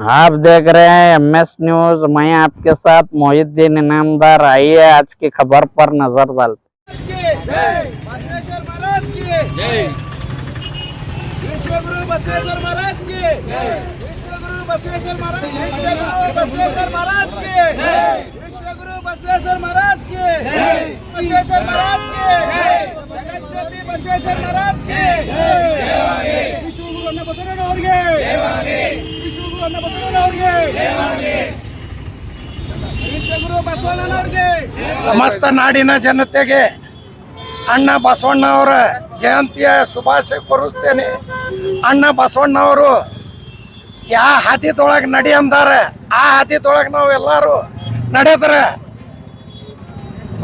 आप देख रहे हैं MS न्यूज। मैं आपके साथ मोहिद्दीन इनामदार। आइए आज की खबर पर नजर डालते। बसवेश्वर महाराज की जय। विश्वगुरु बसवेश्वर महाराज की जय। विश्वगुरु बसवेश्वर महाराज विश्वगुरु बसवेश्वर महाराज की जय। विश्वगुरु बसवेश्वर महाराज की जय। बसवेश्वर महाराज की जय। जगत ज्योति बसवेश्वर महाराज की जय। विश्वगुरु अन्न बसवಣ್ಣನವರಿಗೆ ಜಯವಾಗಲಿ। ವಿಶ್ವಗುರು ಅನ್ನ ಬಸವಣ್ಣನವರಿಗೆ ಜಯವಾಗಲಿ। ವಿಶ್ವಗುರು ಬಸವಣ್ಣನವರಿಗೆ ಸಮಸ್ತ ನಾಡಿನ ಜನತೆಗೆ ಅಣ್ಣ ಬಸವಣ್ಣವರ ಜಯಂತಿಯ ಶುಭಾಶಯ ಕೋರುತ್ತೇನೆ. ಅಣ್ಣ ಬಸವಣ್ಣವರು ಯಾವ ಹಾದಿದೊಳಗೆ ನಡಿ ಅಂದಾರೆ ಆ ಹಾದಿದೊಳಗೆ ನಾವು ಎಲ್ಲರೂ ನಡೆದ್ರೆ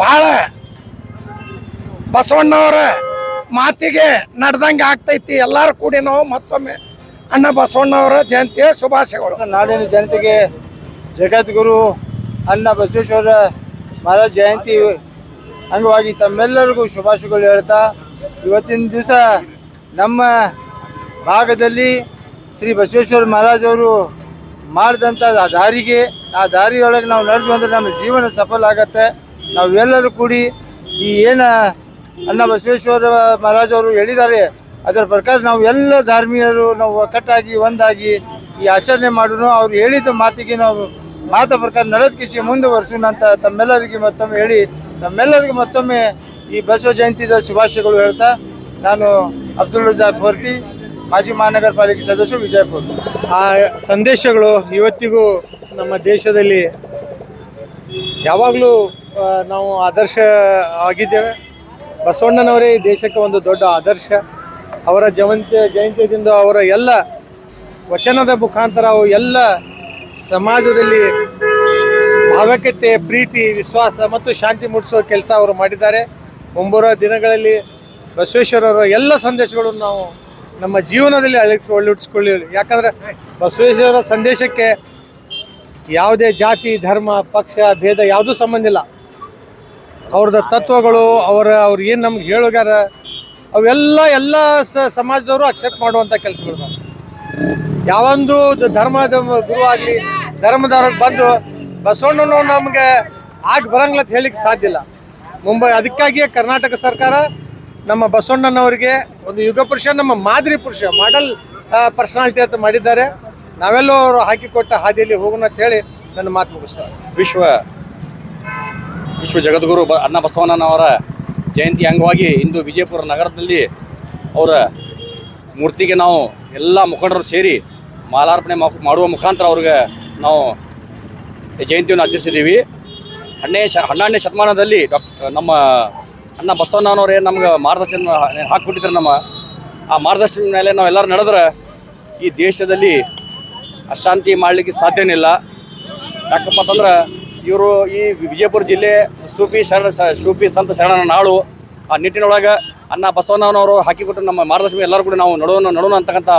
ಭಾಳ ಬಸವಣ್ಣವರ ಮಾತಿಗೆ ನಡೆದಂಗೆ ಆಗ್ತೈತಿ. ಎಲ್ಲರೂ ಕೂಡಿ ನಾವು ಮತ್ತೊಮ್ಮೆ ಅಣ್ಣ ಬಸವಣ್ಣವರ ಜಯಂತಿಯ ಶುಭಾಶಯಗಳು. ನಾಡಿನ ಜನತೆಗೆ ಜಗದ್ಗುರು ಅಣ್ಣ ಬಸವೇಶ್ವರ ಮಹಾರಾಜ್ ಜಯಂತಿ ಅಂಗವಾಗಿ ತಮ್ಮೆಲ್ಲರಿಗೂ ಶುಭಾಶಯಗಳು ಹೇಳ್ತಾ, ಇವತ್ತಿನ ದಿವಸ ನಮ್ಮ ಭಾಗದಲ್ಲಿ ಶ್ರೀ ಬಸವೇಶ್ವರ ಮಹಾರಾಜವರು ಮಾಡಿದಂಥ ಆ ದಾರಿಯೊಳಗೆ ನಾವು ನಡೆದು ಅಂದರೆ ನಮ್ಮ ಜೀವನ ಸಫಲ ಆಗತ್ತೆ. ನಾವೆಲ್ಲರೂ ಕೂಡಿ ಈ ಏನು ಅಣ್ಣ ಬಸವೇಶ್ವರ ಮಹಾರಾಜವರು ಹೇಳಿದ್ದಾರೆ ಅದರ ಪ್ರಕಾರ ನಾವು ಎಲ್ಲ ಧರ್ಮೀಯರು ನಾವು ಒಕ್ಕಟ್ಟಾಗಿ ಒಂದಾಗಿ ಈ ಆಚರಣೆ ಮಾಡೋಣ. ಅವ್ರು ಹೇಳಿದ ಮಾತಿಗೆ ನಾವು ಮಾತ ಪ್ರಕಾರ ನಡೆದಕಿಸಿ ಮುಂದುವರ್ಸೋಣ ಅಂತ ತಮ್ಮೆಲ್ಲರಿಗೆ ಮತ್ತೊಮ್ಮೆ ಹೇಳಿ ತಮ್ಮೆಲ್ಲರಿಗೂ ಮತ್ತೊಮ್ಮೆ ಈ ಬಸವ ಜಯಂತಿದ ಶುಭಾಶಯಗಳು ಹೇಳ್ತಾ, ನಾನು ಅಬ್ದುಲ್ ರಜಾಕ್ ಹೊರ್ತಿ, ಮಾಜಿ ಮಹಾನಗರ ಪಾಲಿಕೆ ಸದಸ್ಯ, ವಿಜಯಪುರ. ಆ ಸಂದೇಶಗಳು ಇವತ್ತಿಗೂ ನಮ್ಮ ದೇಶದಲ್ಲಿ ಯಾವಾಗಲೂ ನಾವು ಆದರ್ಶ ಆಗಿದ್ದೇವೆ. ಬಸವಣ್ಣನವರೇ ಈ ದೇಶಕ್ಕೆ ಒಂದು ದೊಡ್ಡ ಆದರ್ಶ. ಅವರ ಜಯಂತಿಯಿಂದ ಅವರ ಎಲ್ಲ ವಚನದ ಮುಖಾಂತರ ಅವು ಎಲ್ಲ ಸಮಾಜದಲ್ಲಿ ಭಾವೈಕ್ಯತೆ, ಪ್ರೀತಿ, ವಿಶ್ವಾಸ ಮತ್ತು ಶಾಂತಿ ಮೂಡಿಸೋ ಕೆಲಸ ಅವರು ಮಾಡಿದ್ದಾರೆ. ಮುಂಬರುವ ದಿನಗಳಲ್ಲಿ ಬಸವೇಶ್ವರರ ಎಲ್ಲ ಸಂದೇಶಗಳನ್ನು ನಾವು ನಮ್ಮ ಜೀವನದಲ್ಲಿ ಅಳವಡಿಸ್ಕೊಳ್ಳಿ. ಯಾಕಂದರೆ ಬಸವೇಶ್ವರ ಸಂದೇಶಕ್ಕೆ ಯಾವುದೇ ಜಾತಿ, ಧರ್ಮ, ಪಕ್ಷ, ಭೇದ ಯಾವುದೂ ಸಂಬಂಧ ಇಲ್ಲ. ಅವ್ರದ್ದು ತತ್ವಗಳು ಅವ್ರು ಏನು ನಮ್ಗೆ ಹೇಳೋಗಾರ ಅವೆಲ್ಲ ಸಮಾಜದವರು ಅಕ್ಸೆಪ್ಟ್ ಮಾಡುವಂಥ ಕೆಲಸಗಳು. ಯಾವೊಂದು ಧರ್ಮದ ಗುರು ಆಗಲಿ ಧರ್ಮದವ್ರಿಗೆ ಬಂದು ಬಸವಣ್ಣನೂ ನಮಗೆ ಬರಂಗಿಲ್ಲ ಅಂತ ಹೇಳಿಕ್ಕೆ ಸಾಧ್ಯ ಇಲ್ಲ. ಅದಕ್ಕಾಗಿಯೇ ಕರ್ನಾಟಕ ಸರ್ಕಾರ ನಮ್ಮ ಬಸವಣ್ಣನವರಿಗೆ ಒಂದು ಯುಗ ಪುರುಷ, ನಮ್ಮ ಮಾದರಿ ಪುರುಷ, ಮಾಡೆಲ್ ಪರ್ಸನಾಲಿಟಿ ಅಂತ ಮಾಡಿದ್ದಾರೆ. ನಾವೆಲ್ಲೂ ಅವರು ಹಾಕಿಕೊಟ್ಟ ಹಾದಿಯಲ್ಲಿ ಹೋಗೋಣ ಅಂತ ಹೇಳಿ ನನ್ನ ಮಾತು ಮುಗಿಸ್ತಾರೆ. ವಿಶ್ವ ಜಗದ್ಗುರು ಅಣ್ಣ ಬಸವಣ್ಣನವರ ಜಯಂತಿ ಅಂಗವಾಗಿ ಇಂದು ವಿಜಯಪುರ ನಗರದಲ್ಲಿ ಅವರ ಮೂರ್ತಿಗೆ ನಾವು ಎಲ್ಲ ಮುಖಂಡರು ಸೇರಿ ಮಾಲಾರ್ಪಣೆ ಮಾಡುವ ಮುಖಾಂತರ ಅವ್ರಿಗೆ ನಾವು ಜಯಂತಿಯನ್ನು ಆಚರಿಸಿದ್ದೀವಿ. 12ನೇ ಶತಮಾನದಲ್ಲಿ ನಮ್ಮ ಅಣ್ಣ ಬಸವಣ್ಣನವರೇ ನಮ್ಗೆ ಮಾರ್ಗದರ್ಶನ ಹಾಕಿಕೊಟ್ಟಿದ್ರು. ಆ ಮಾರ್ಗದರ್ಶನ ಮೇಲೆ ನಾವೆಲ್ಲರೂ ನಡೆದ್ರೆ ಈ ದೇಶದಲ್ಲಿ ಅಶಾಂತಿ ಮಾಡಲಿಕ್ಕೆ ಸಾಧ್ಯನೇ ಇಲ್ಲ. ಯಾಕಪ್ಪ ಅಂತಂದ್ರೆ ಇವರು ಈ ವಿಜಯಪುರ ಜಿಲ್ಲೆ ಸೂಫಿ ಸಂತ ಶರಣನ ನಾಡು. ಆ ನಿಟ್ಟಿನೊಳಗೆ ಅಣ್ಣ ಬಸವಣ್ಣನವರು ಹಾಕಿಕೊಟ್ಟು ನಮ್ಮ ಮಾರ್ಗದರ್ಶನ ಎಲ್ಲರೂ ಕೂಡ ನಾವು ನಡೋಣ ಅಂತಕ್ಕಂಥ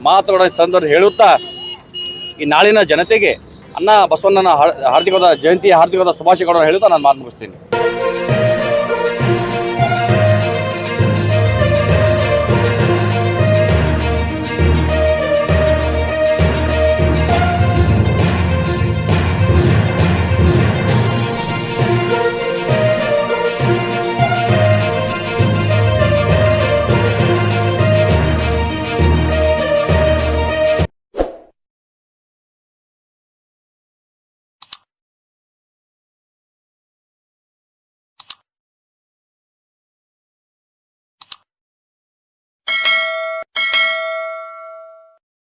ಮಾತುಗಳ ಸಂದರ್ಭ ಹೇಳುತ್ತಾ, ಈ ನಾಳಿನ ಜನತೆಗೆ ಅಣ್ಣ ಬಸವಣ್ಣನ ಹಾರ್ದಿಕವಾದ ಜಯಂತಿಯ ಹಾರ್ದಿಕವಾದ ಶುಭಾಶಯಗಳನ್ನು ಹೇಳುತ್ತಾ ನಾನು ಮಾತು ಮುಗಿಸ್ತೀನಿ.